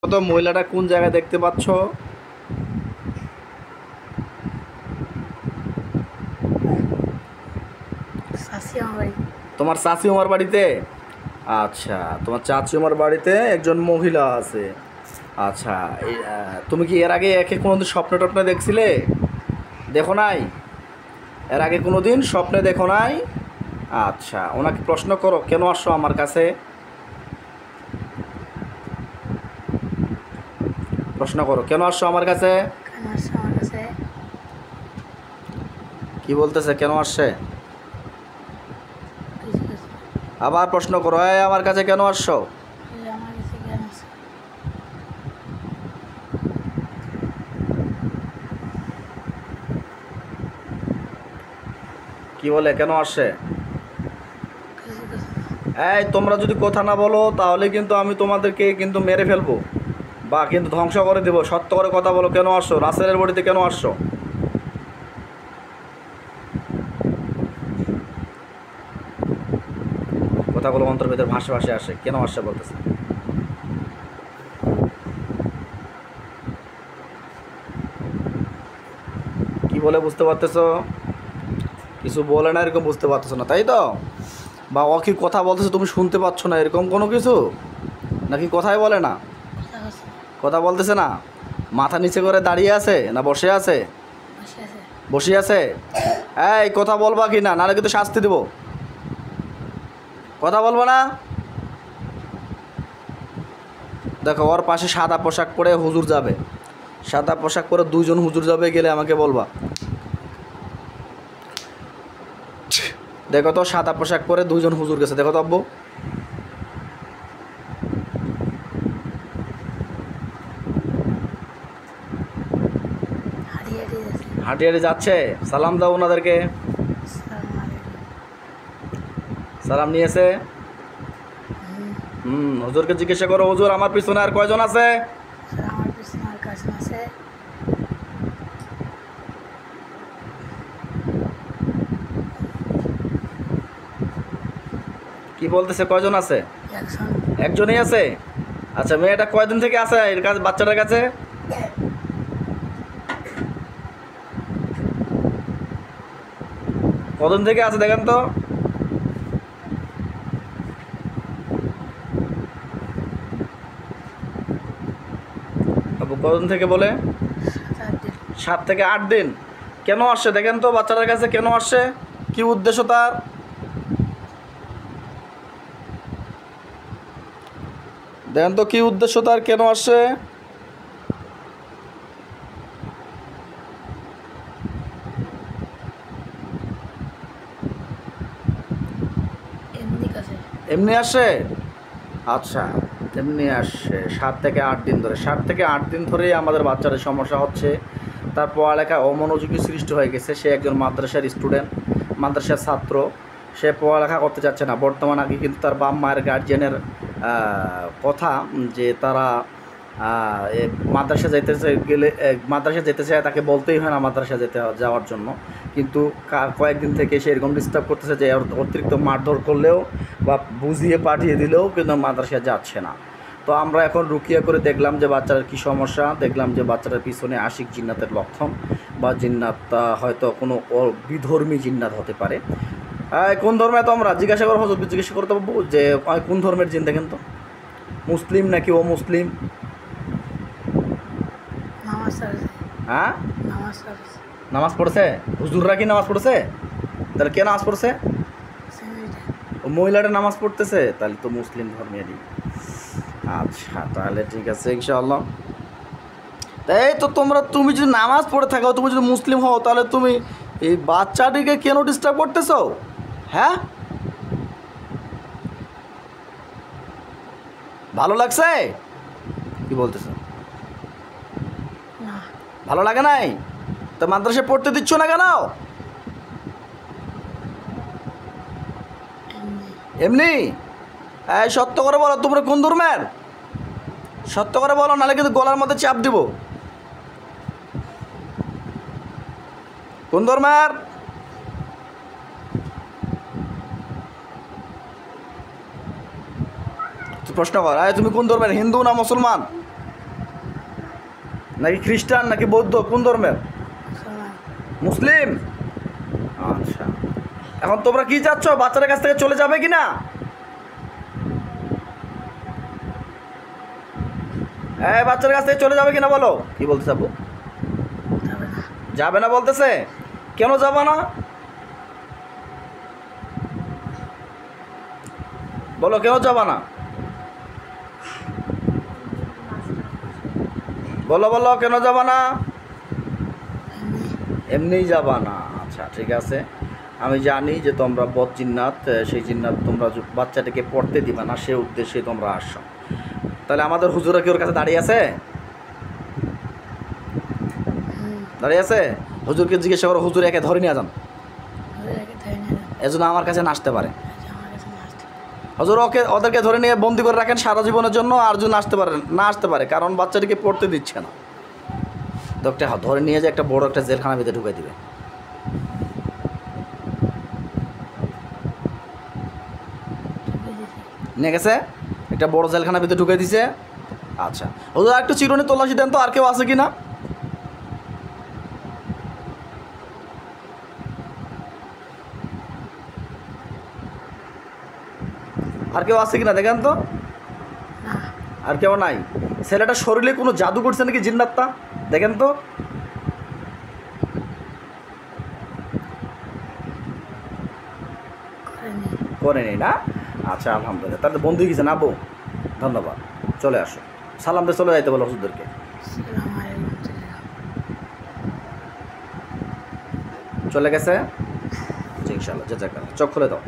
তো মহিলাটা কোন জায়গায় দেখতে পাচ্ছ? তোমার চাচি আমার বাড়িতে। আচ্ছা, তোমার চাচি আমার বাড়িতে একজন মহিলা আছে। আচ্ছা, তুমি কি এর আগে একে কোনোদিন স্বপ্নে টপ্নে দেখছিলে? দেখো নাই? এর আগে কোনো দিন স্বপ্নে দেখো নাই? আচ্ছা, ওনাকে প্রশ্ন করো কেন আসছো আমার কাছে। প্রশ্ন করো কেন আসছো আমার কাছে। কি বলতেছে কেন আসছে? আবার প্রশ্ন করো, আমার কাছে কেন আসছো? কি বলে কেন আসছে? তোমরা যদি কথা না বলো তাহলে কিন্তু আমি তোমাদেরকে কিন্তু মেরে ফেলবো বা কিন্তু ধ্বংস করে দেবো। সত্য করে কথা বলো, কেন আসছো? রাসেলের বাড়িতে কেন আসছো? কথাগুলো অন্তর ভেতর ভাসে ভাসে আসে, কেন আসছে বলতেছে। কি বলে বুঝতে পারতেছো? কিছু বলে না এরকম বুঝতে পারতেছো না, তাই তো? বা ও কি কথা বলতেছে তুমি শুনতে পাচ্ছ না এরকম কোনো কিছু? নাকি কথাই বলে না? কথা বলতেছে না? মাথা নিচে করে দাঁড়িয়ে আছে না বসে আছে? বসে আছে। কথা বলবা কি না, নাহলে কিন্তু শাস্তি দেবো। কথা বলবো না? দেখো, ওর পাশে সাদা পোশাক পরে হুজুর যাবে। সাদা পোশাক পরে দুইজন হুজুর যাবে, গেলে আমাকে বলবা। দেখো তো, সাদা পোশাক পরে দুইজন হুজুর গেছে, দেখো তো আব্বু। হাঁটি হাঁটি যাচ্ছে। সালাম দাও ওনাদেরকে। সালাম নিয়েছে। হুজুরকে জিজ্ঞাসা করো, হুজুর আমার পিছনে আর কয়জন আছে? কি বলতেছে, কয়জন আছে? একজনই আছে। আচ্ছা, মেয়েটা কয়দিন থেকে আছে এর কাছে, বাচ্চাটার কাছে? কতদিন থেকে আছে দেখেন তো। আবু কতদিন থেকে বলে? 7 থেকে 8 দিন। কেন আসছে দেখেন তো বাচ্চাটার কাছে, কেন আসছে? কি উদ্দেশ্য তার? দেখেন তো কি উদ্দেশ্য তার, কেন আসছে? এমনি আসে। আচ্ছা, এমনি আসে 7 থেকে 8 দিন ধরে। 7 থেকে 8 দিন ধরেই আমাদের বাচ্চাদের সমস্যা হচ্ছে। তার পড়ালেখায় অমনোযোগী সৃষ্টি হয়ে গেছে। সে একজন মাদ্রাসার স্টুডেন্ট, মাদ্রাসার ছাত্র। সে পড়ালেখা করতে চাচ্ছে না বর্তমান। আগে কিন্তু তার বাপ মায়ের গার্জিয়ানের কথা যে তারা মাদ্রাসা যেতেছে গেলে, মাদ্রাসা যেতে চায় তাকে বলতেই হয় না মাদ্রাসা যাওয়ার জন্য। কিন্তু কয়েকদিন থেকে সে এরকম ডিস্টার্ব করতেছে যে অতিরিক্ত মারধর করলেও বা বুঝিয়ে পাঠিয়ে দিলেও কিন্তু মাদ্রাসা যাচ্ছে না। তো আমরা এখন রুকিয়া করে দেখলাম যে বাচ্চাটার কী সমস্যা। দেখলাম যে বাচ্চাটার পিছনে আশিক জিন্নাতের লক্ষণ, বা জিন্নাত হয়তো কোনো বিধর্মী জিন্নাত হতে পারে। কোন ধর্মে তোমরা? জিজ্ঞাসা করো, হজরত জিজ্ঞাসা করতে পারবো যে কোন ধর্মের জিন দেখেন তো, মুসলিম নাকি ও মুসলিম? হ্যাঁ, নামাজ পড়ছে। হুজুররা কি নামাজ পড়ছে? তাহলে কে নামাজ পড়ছে? ও মহিলাটা নামাজ পড়তেছে, তাহলে তো মুসলিম ধর্মেরই। আচ্ছা, তাহলে ঠিক আছে ইনশাআল্লাহ। তাই তো তুমি যদি নামাজ পড়ে থাকো, তুমি যদি মুসলিম হও, তাহলে তুমি এই বাচ্চাটিকে কেন ডিস্টার্ব করতেছো? হ্যাঁ, ভালো লাগছে? কি বলতেছো? ভালো লাগে নাই? তো মাদ্রাসায় পড়তে দিচ্ছ না কেন? এমনি। সত্য করে বলো, তোমরা কোন ধর্মের? সত্য করে বলো, নাহলে কিন্তু গলার মধ্যে চাপ দিব। কোন ধর্মের? প্রশ্ন কর, তুমি কোন ধর্মের? হিন্দু না মুসলমান? নাকি খ্রিস্টান নাকি বৌদ্ধ, কোন ধর্মের? মুসলিম। আচ্ছা, এখন তোমরা কি চাচ্ছ, বাচ্চাদের কাছ থেকে চলে যাবে কি না? হ্যাঁ, বাচ্চাদের কাছ থেকে চলে যাবে কিনা বলো। কি বলতে চাবো? যাবে না বলতেছে। কেন যাবে না বলো, কেন যাবে না বলো, বলো কেন যাবে না? এমনিই যাবা না। আচ্ছা ঠিক আছে, আমি জানি যে তোমরা বদ জিন্নাত, সেই জিন্নাত তোমরা বাচ্চাটাকে পড়তে দিবা না, সে উদ্দেশ্যে তোমরা আসছো। তাহলে আমাদের হুজুরা কি ওর কাছে দাঁড়িয়ে আছে? দাঁড়িয়ে আছে? হুজুরকে জিজ্ঞাসা করো, হুজুর একে ধরে নিয়ে যান, এজন্য আমার কাছে না আসতে পারে। হুজুর ওদেরকে ধরে নিয়ে বন্দি করে রাখেন সারা জীবনের জন্য, আর যদি না আসতে পারে, কারণ বাচ্চাটিকে পড়তে দিচ্ছে না। ডক্টর ধরে নিয়ে যে একটা বড় একটা জেলখানার ভিতরে ঢুকে দিবে। নিয়ে গেছে, একটা বড় জেলখানার ভিতরে ঢুকে দিছে। আচ্ছা হুজুর, একটু চিরুনি তল্লাশি দেন তো, আর কেউ আছে কি না? আর কেউ আছে কিনা দেখেন তো। আর কেউ নাই? ছেলেটা শরীরে কোনো জাদু করছে নাকি জিন্নাতটা, দেখেন তো। করে নেই না? আচ্ছা আলহামদুলিল্লাহ, তাহলে বন্ধু হয়ে গেছে না বউ? ধন্যবাদ, চলে আসো, সালাম দিয়ে চলে যাইতে বলো হুজুরদেরকে। চলে গেছে? ইনশাআল্লাহ, জাযাকাল্লাহ। চোখ খুলে দাও।